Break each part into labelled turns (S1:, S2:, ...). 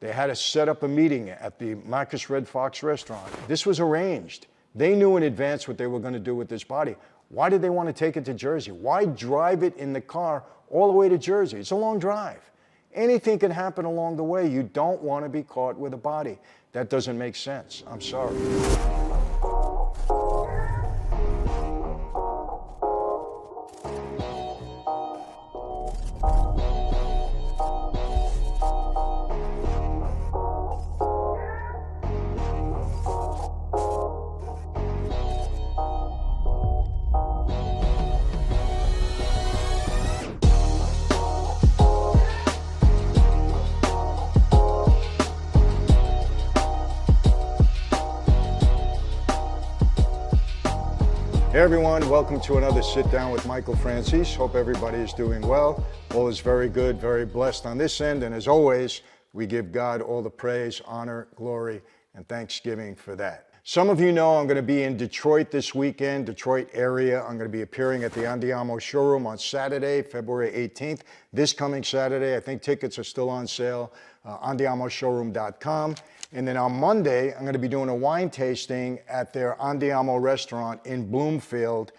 S1: They had to set up a meeting at the Marcus Red Fox restaurant. This was arranged. They knew in advance what they were going to do with this body. Why did they want to take it to Jersey? Why drive it in the car all the way to Jersey? It's a long drive. Anything can happen along the way. You don't want to be caught with a body. That doesn't make sense. I'm sorry. Hey everyone, welcome to another Sit Down with Michael Franzese. Hope everybody is doing well. All is very good, very blessed on this end. And as always, we give God all the praise, honor, glory, and thanksgiving for that. Some of you know I'm going to be in Detroit this weekend, Detroit area. I'm going to be appearing at the Andiamo showroom on Saturday, February 18th. This coming Saturday, I think tickets are still on sale, andiamoshowroom.com. And then on Monday, I'm going to be doing a wine tasting at their Andiamo Restaurant in Bloomfield,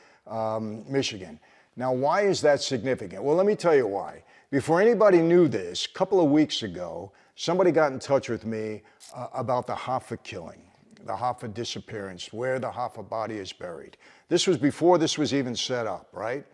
S1: Michigan. Now, why is that significant? Well, let me tell you why. Before anybody knew this, a couple of weeks ago, somebody got in touch with me about the Hoffa killing, the Hoffa Disappearance, where the Hoffa body is buried. This was before this was even set up, right?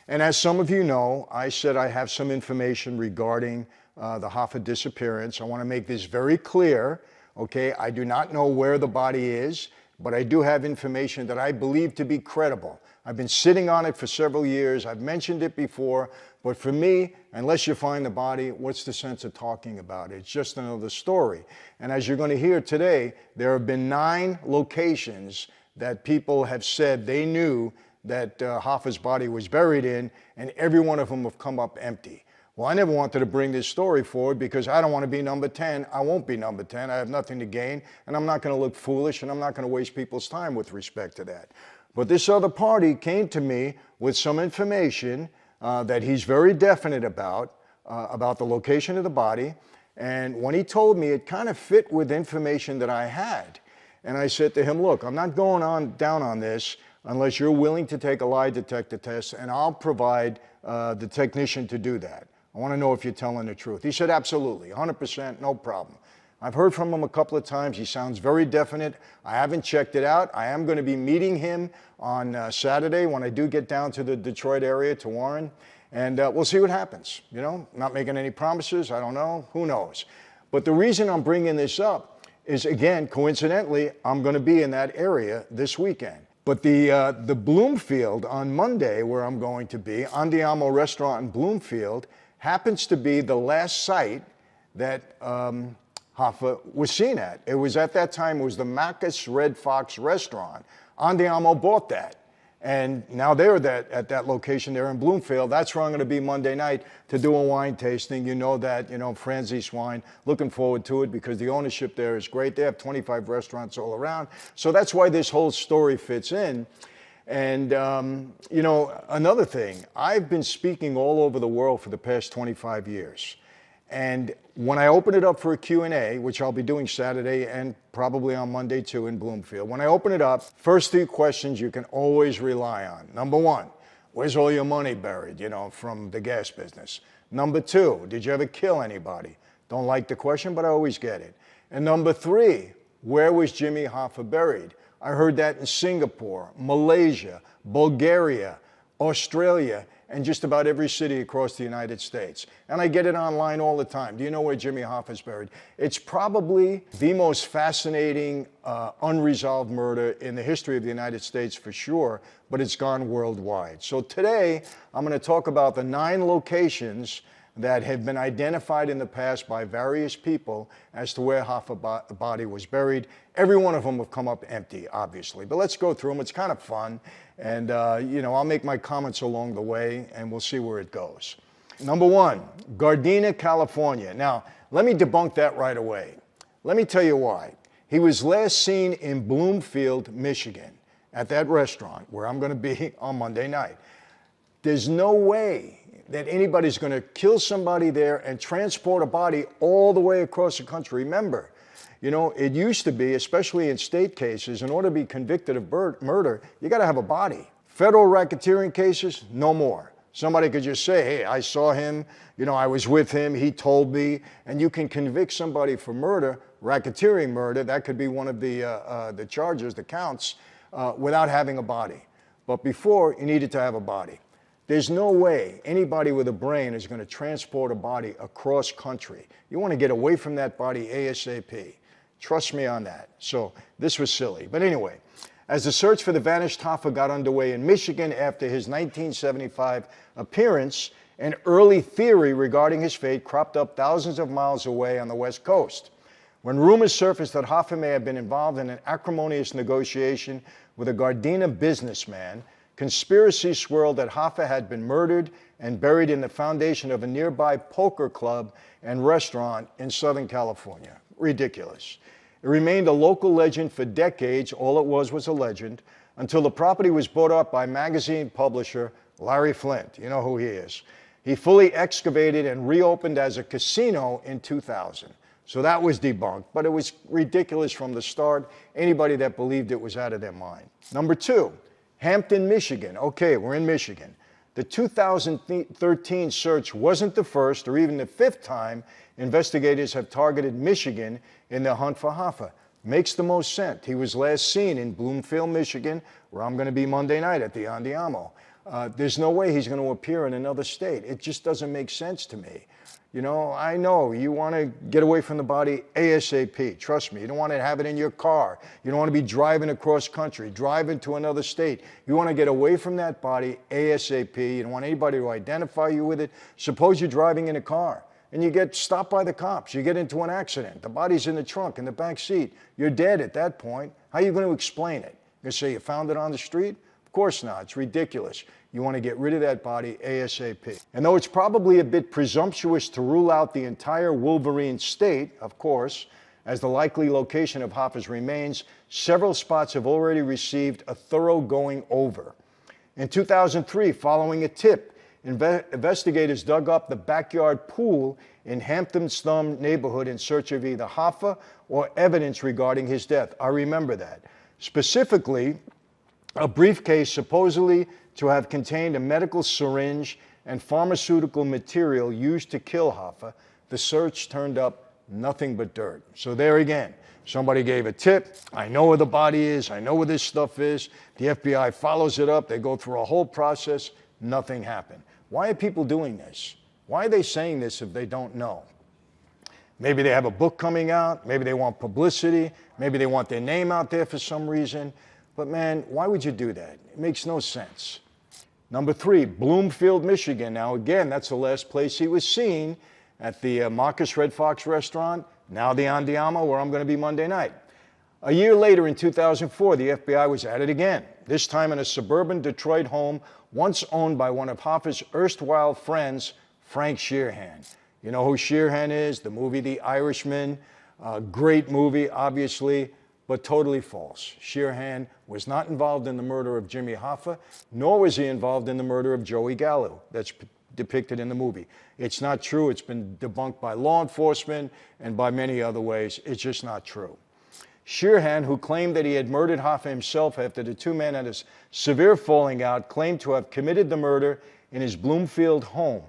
S1: And as some of you know, I said I have some information regarding the Hoffa Disappearance. I want to make this very clear. Okay, I do not know where the body is, but I do have information that I believe to be credible. I've been sitting on it for several years. I've mentioned it before, but for me, unless you find the body, what's the sense of talking about it? It's just another story. And as you're going to hear today, there have been 9 locations that people have said they knew that Hoffa's body was buried in, and every one of them have come up empty. Well, I never wanted to bring this story forward because I don't want to be number 10. I won't be number 10. I have nothing to gain, and I'm not going to look foolish, and I'm not going to waste people's time with respect to that. But this other party came to me with some information that he's very definite about the location of the body. And when he told me, it kind of fit with information that I had. And I said to him, look, I'm not going down on this unless you're willing to take a lie detector test, and I'll provide the technician to do that. I want to know if you're telling the truth. He said, absolutely, 100%, no problem. I've heard from him a couple of times. He sounds very definite. I haven't checked it out. I am going to be meeting him on Saturday when I do get down to the Detroit area, to Warren, and we'll see what happens. You know, not making any promises. I don't know. Who knows? But the reason I'm bringing this up is, again, coincidentally, I'm going to be in that area this weekend. But the Bloomfield on Monday, where I'm going to be, Andiamo Restaurant in Bloomfield, happens to be the last site that Hoffa was seen at. It was at that time, it was the Marcus Red Fox restaurant. Andiamo bought that. And now they're at that location there in Bloomfield. That's where I'm going to be Monday night to do a wine tasting. You know that, Franzese wine. Looking forward to it because the ownership there is great. They have 25 restaurants all around. So that's why this whole story fits in. And, another thing, I've been speaking all over the world for the past 25 years. And when I open it up for a Q&A, which I'll be doing Saturday and probably on Monday too in Bloomfield, when I open it up, first 3 questions you can always rely on. Number 1, where's all your money buried, from the gas business? Number 2, did you ever kill anybody? Don't like the question, but I always get it. And number 3, where was Jimmy Hoffa buried? I heard that in Singapore, Malaysia, Bulgaria, Australia, and just about every city across the United States. And I get it online all the time. Do you know where Jimmy Hoffa is buried? It's probably the most fascinating unresolved murder in the history of the United States for sure, but it's gone worldwide. So today, I'm going to talk about the 9 locations that have been identified in the past by various people as to where Hoffa's body was buried. Every one of them have come up empty, obviously. But let's go through them. It's kind of fun. And, I'll make my comments along the way, and we'll see where it goes. Number 1, Gardena, California. Now, let me debunk that right away. Let me tell you why. He was last seen in Bloomfield, Michigan, at that restaurant where I'm going to be on Monday night. There's no way that anybody's going to kill somebody there and transport a body all the way across the country. Remember, you know, it used to be, especially in state cases, in order to be convicted of murder, you got to have a body. Federal racketeering cases, no more. Somebody could just say, hey, I saw him, you know, I was with him, he told me, and you can convict somebody for murder, racketeering murder, that could be one of the charges, the counts, without having a body. But before, you needed to have a body. There's no way anybody with a brain is going to transport a body across country. You want to get away from that body ASAP. Trust me on that. So this was silly. But anyway, as the search for the vanished Hoffa got underway in Michigan after his 1975 appearance, an early theory regarding his fate cropped up thousands of miles away on the West Coast. When rumors surfaced that Hoffa may have been involved in an acrimonious negotiation with a Gardena businessman, conspiracy swirled that Hoffa had been murdered and buried in the foundation of a nearby poker club and restaurant in Southern California. Ridiculous. It remained a local legend for decades. All it was a legend, until the property was bought up by magazine publisher Larry Flint. You know who he is. He fully excavated and reopened as a casino in 2000. So that was debunked, but it was ridiculous from the start. Anybody that believed it was out of their mind. Number 2, Hampton, Michigan. Okay, we're in Michigan. The 2013 search wasn't the first or even the 5th time investigators have targeted Michigan in their hunt for Hoffa. Makes the most sense. He was last seen in Bloomfield, Michigan, where I'm going to be Monday night at the Andiamo. There's no way he's going to appear in another state. It just doesn't make sense to me. You know, I know you want to get away from the body ASAP. Trust me, you don't want to have it in your car. You don't want to be driving across country, driving to another state. You want to get away from that body ASAP. You don't want anybody to identify you with it. Suppose you're driving in a car and you get stopped by the cops. You get into an accident. The body's in the trunk, in the back seat. You're dead at that point. How are you going to explain it? You're going to say you found it on the street? Of course not. It's ridiculous. You want to get rid of that body ASAP. And though it's probably a bit presumptuous to rule out the entire Wolverine state, of course, as the likely location of Hoffa's remains, several spots have already received a thorough going over. In 2003, following a tip, investigators dug up the backyard pool in Hampton's Thumb neighborhood in search of either Hoffa or evidence regarding his death. I remember that. Specifically, a briefcase supposedly to have contained a medical syringe and pharmaceutical material used to kill Hoffa. The search turned up nothing but dirt. So there again, somebody gave a tip. I know where the body is. I know where this stuff is. The FBI follows it up. They go through a whole process. Nothing happened. Why are people doing this? Why are they saying this if they don't know? Maybe they have a book coming out. Maybe they want publicity. Maybe they want their name out there for some reason. But man, why would you do that? It makes no sense. Number 3, Bloomfield, Michigan. Now again, that's the last place he was seen, at the Marcus Red Fox restaurant, now the Andiamo, where I'm going to be Monday night. A year later, in 2004, the FBI was at it again, this time in a suburban Detroit home once owned by one of Hoffa's erstwhile friends, Frank Sheerhan. You know who Sheerhan is? The movie The Irishman. Great movie, obviously, but totally false. Sheerhan was not involved in the murder of Jimmy Hoffa, nor was he involved in the murder of Joey Gallo that's depicted in the movie. It's not true. It's been debunked by law enforcement and by many other ways. It's just not true. Sheerhan, who claimed that he had murdered Hoffa himself after the two men had a severe falling out, claimed to have committed the murder in his Bloomfield home.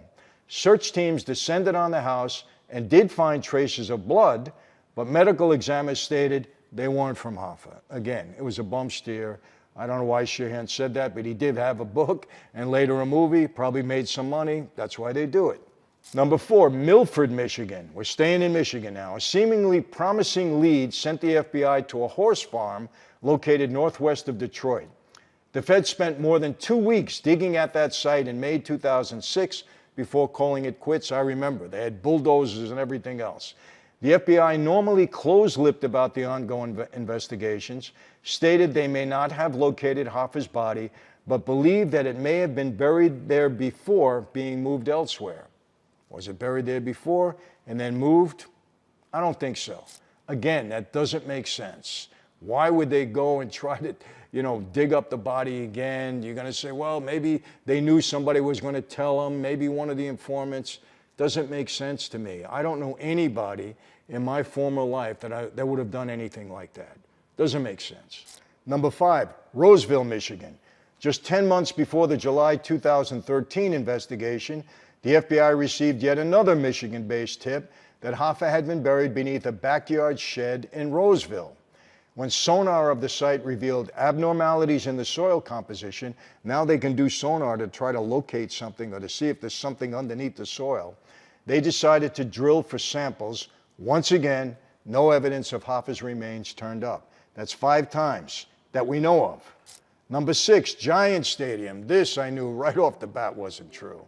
S1: Search teams descended on the house and did find traces of blood, but medical examiners stated they weren't from Hoffa. Again, it was a bump steer. I don't know why Sheerhan said that, but he did have a book and later a movie, probably made some money. That's why they do it. Number 4, Milford, Michigan. We're staying in Michigan now. A seemingly promising lead sent the FBI to a horse farm located northwest of Detroit. The Feds spent more than 2 weeks digging at that site in May 2006 before calling it quits. I remember. They had bulldozers and everything else. The FBI, normally close-lipped about the ongoing investigations, stated they may not have located Hoffa's body, but believed that it may have been buried there before being moved elsewhere. Was it buried there before and then moved? I don't think so. Again, that doesn't make sense. Why would they go and try to, dig up the body again. You're going to say, well, maybe they knew somebody was going to tell them, maybe one of the informants. Doesn't make sense to me. I don't know anybody in my former life that would have done anything like that. Doesn't make sense. Number 5, Roseville, Michigan. Just 10 months before the July 2013 investigation, the FBI received yet another Michigan-based tip that Hoffa had been buried beneath a backyard shed in Roseville. When sonar of the site revealed abnormalities in the soil composition, now they can do sonar to try to locate something or to see if there's something underneath the soil. They decided to drill for samples. Once again, no evidence of Hoffa's remains turned up. That's 5 times that we know of. Number 6, Giant Stadium. This I knew right off the bat wasn't true.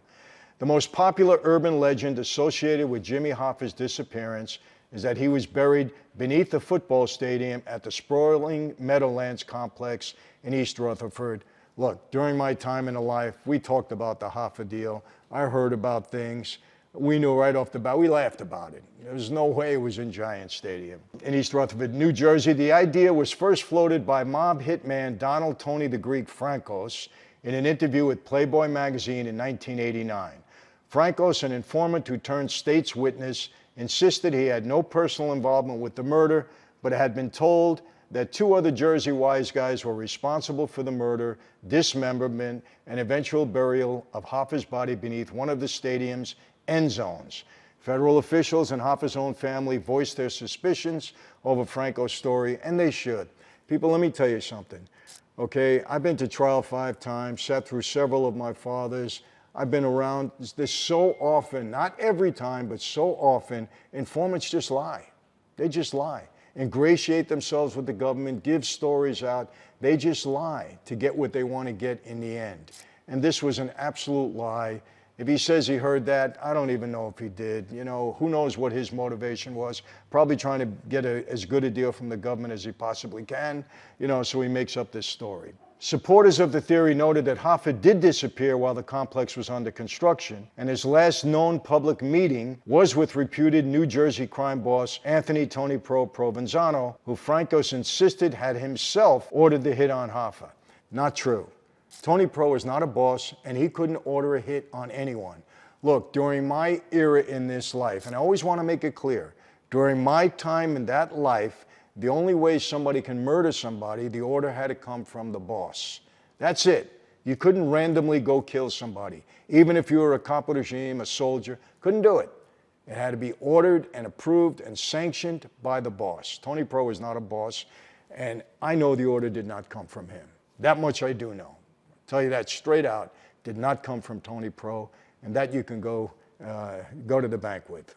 S1: The most popular urban legend associated with Jimmy Hoffa's disappearance is that he was buried beneath the football stadium at the sprawling Meadowlands complex in East Rutherford. Look, during my time in the life, we talked about the Hoffa deal. I heard about things. We knew right off the bat. We laughed about it. There was no way it was in Giant Stadium. In East Rutherford, New Jersey, the idea was first floated by mob hitman Donald Tony the Greek Frankos in an interview with Playboy magazine in 1989. Frankos, an informant who turned state's witness, insisted he had no personal involvement with the murder, but had been told that 2 other Jersey wise guys were responsible for the murder, dismemberment, and eventual burial of Hoffa's body beneath one of the stadium's end zones. Federal officials and Hoffa's own family voiced their suspicions over Franco's story, and they should. People, let me tell you something, okay? I've been to trial 5 times, sat through several of my fathers. I've been around this so often, not every time, but so often, informants just lie. They just lie. Ingratiate themselves with the government, give stories out. They just lie to get what they want to get in the end. And this was an absolute lie. If he says he heard that, I don't even know if he did. Who knows what his motivation was. Probably trying to get as good a deal from the government as he possibly can, so he makes up this story. Supporters of the theory noted that Hoffa did disappear while the complex was under construction, and his last known public meeting was with reputed New Jersey crime boss Anthony Tony Provenzano, who Frankos insisted had himself ordered the hit on Hoffa. Not true. Tony Pro is not a boss, and he couldn't order a hit on anyone. Look, during my era in this life, and I always want to make it clear, during my time in that life, the only way somebody can murder somebody, the order had to come from the boss. That's it. You couldn't randomly go kill somebody. Even if you were a cop of the regime, a soldier, couldn't do it. It had to be ordered and approved and sanctioned by the boss. Tony Pro is not a boss, and I know the order did not come from him. That much I do know. I'll tell you that straight out. Did not come from Tony Pro, and that you can go to the bank with,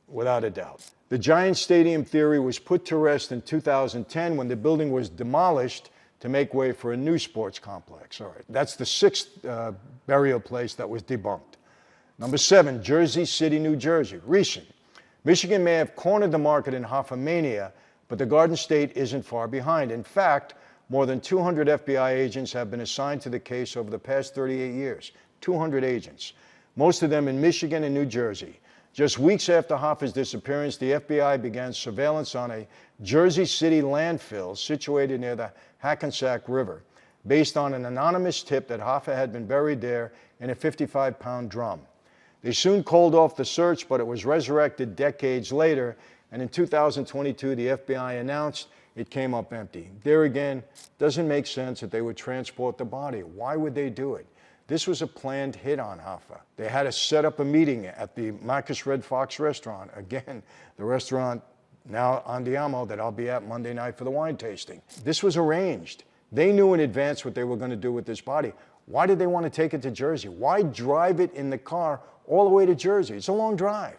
S1: without a doubt. The Giant Stadium theory was put to rest in 2010 when the building was demolished to make way for a new sports complex. All right, that's the 6th burial place that was debunked. Number 7, Jersey City, New Jersey, recent. Michigan may have cornered the market in Hoffa mania, but the Garden State isn't far behind. In fact, more than 200 FBI agents have been assigned to the case over the past 38 years. 200 agents, most of them in Michigan and New Jersey. Just weeks after Hoffa's disappearance, the FBI began surveillance on a Jersey City landfill situated near the Hackensack River, based on an anonymous tip that Hoffa had been buried there in a 55-pound drum. They soon called off the search, but it was resurrected decades later, and in 2022, the FBI announced it came up empty. There again, doesn't make sense that they would transport the body. Why would they do it? This was a planned hit on Hoffa. They had to set up a meeting at the Marcus Red Fox restaurant. Again, the restaurant now Andiamo that I'll be at Monday night for the wine tasting. This was arranged. They knew in advance what they were going to do with this body. Why did they want to take it to Jersey? Why drive it in the car all the way to Jersey? It's a long drive.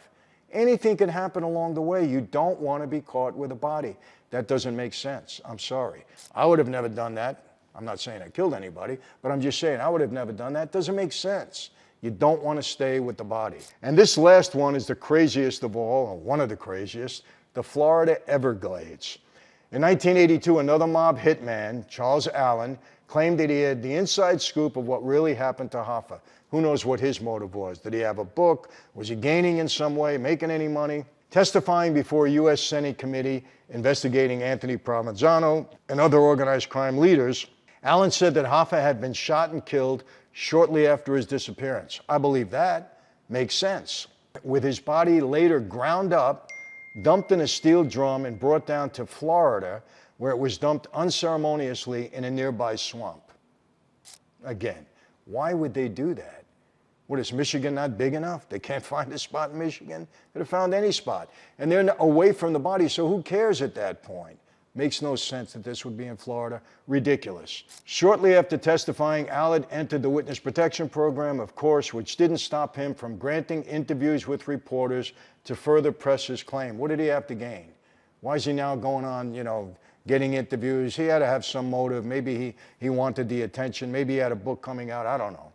S1: Anything can happen along the way. You don't want to be caught with a body. That doesn't make sense. I'm sorry. I would have never done that. I'm not saying I killed anybody, but I'm just saying I would have never done that. It doesn't make sense. You don't want to stay with the body. And this last one is the craziest of all, or one of the craziest, the Florida Everglades. In 1982, another mob hitman, Charles Allen, claimed that he had the inside scoop of what really happened to Hoffa. Who knows what his motive was? Did he have a book? Was he gaining in some way, making any money? Testifying before a U.S. Senate committee investigating Anthony Provenzano and other organized crime leaders, Allen said that Hoffa had been shot and killed shortly after his disappearance. I believe that makes sense. With his body later ground up, dumped in a steel drum, and brought down to Florida, where it was dumped unceremoniously in a nearby swamp. Again, why would they do that? What, is Michigan not big enough? They can't find a spot in Michigan? They'd have found any spot. And they're away from the body, so who cares at that point? Makes no sense that this would be in Florida. Ridiculous. Shortly after testifying, Allen entered the Witness Protection Program, of course, which didn't stop him from granting interviews with reporters to further press his claim. What did he have to gain? Why is he now going on, getting interviews? He had to have some motive. Maybe he wanted the attention. Maybe he had a book coming out. I don't know.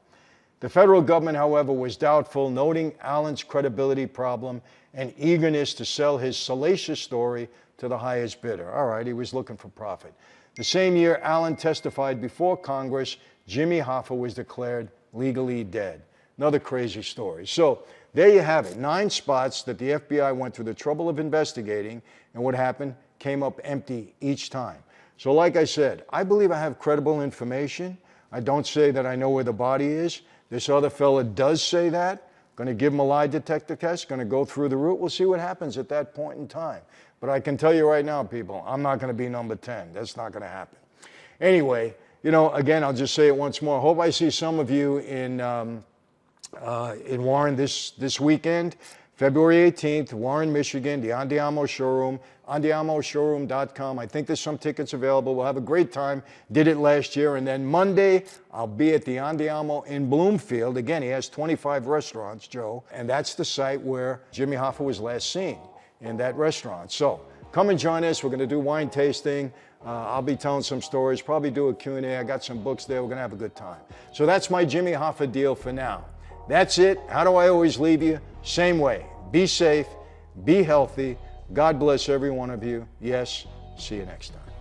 S1: The federal government, however, was doubtful, noting Allen's credibility problem and eagerness to sell his salacious story to the highest bidder. All right, he was looking for profit. The same year Allen testified before Congress, Jimmy Hoffa was declared legally dead. Another crazy story. So there you have it, 9 spots that the FBI went through the trouble of investigating, and what happened? Came up empty each time. So like I said, I believe I have credible information. I don't say that I know where the body is. This other fella does say that. Going to give him a lie detector test, going to go through the route. We'll see what happens at that point in time. But I can tell you right now, people, I'm not going to be number 10. That's not going to happen. Anyway, again, I'll just say it once more. Hope I see some of you in Warren this weekend. February 18th, Warren, Michigan, the Andiamo showroom, andiamoshowroom.com. I think there's some tickets available. We'll have a great time. Did it last year. And then Monday, I'll be at the Andiamo in Bloomfield. Again, he has 25 restaurants, Joe. And that's the site where Jimmy Hoffa was last seen, in that restaurant. So come and join us. We're going to do wine tasting. I'll be telling some stories, probably do a Q&A. I got some books there. We're going to have a good time. So that's my Jimmy Hoffa deal for now. That's it. How do I always leave you? Same way. Be safe. Be healthy. God bless every one of you. Yes. See you next time.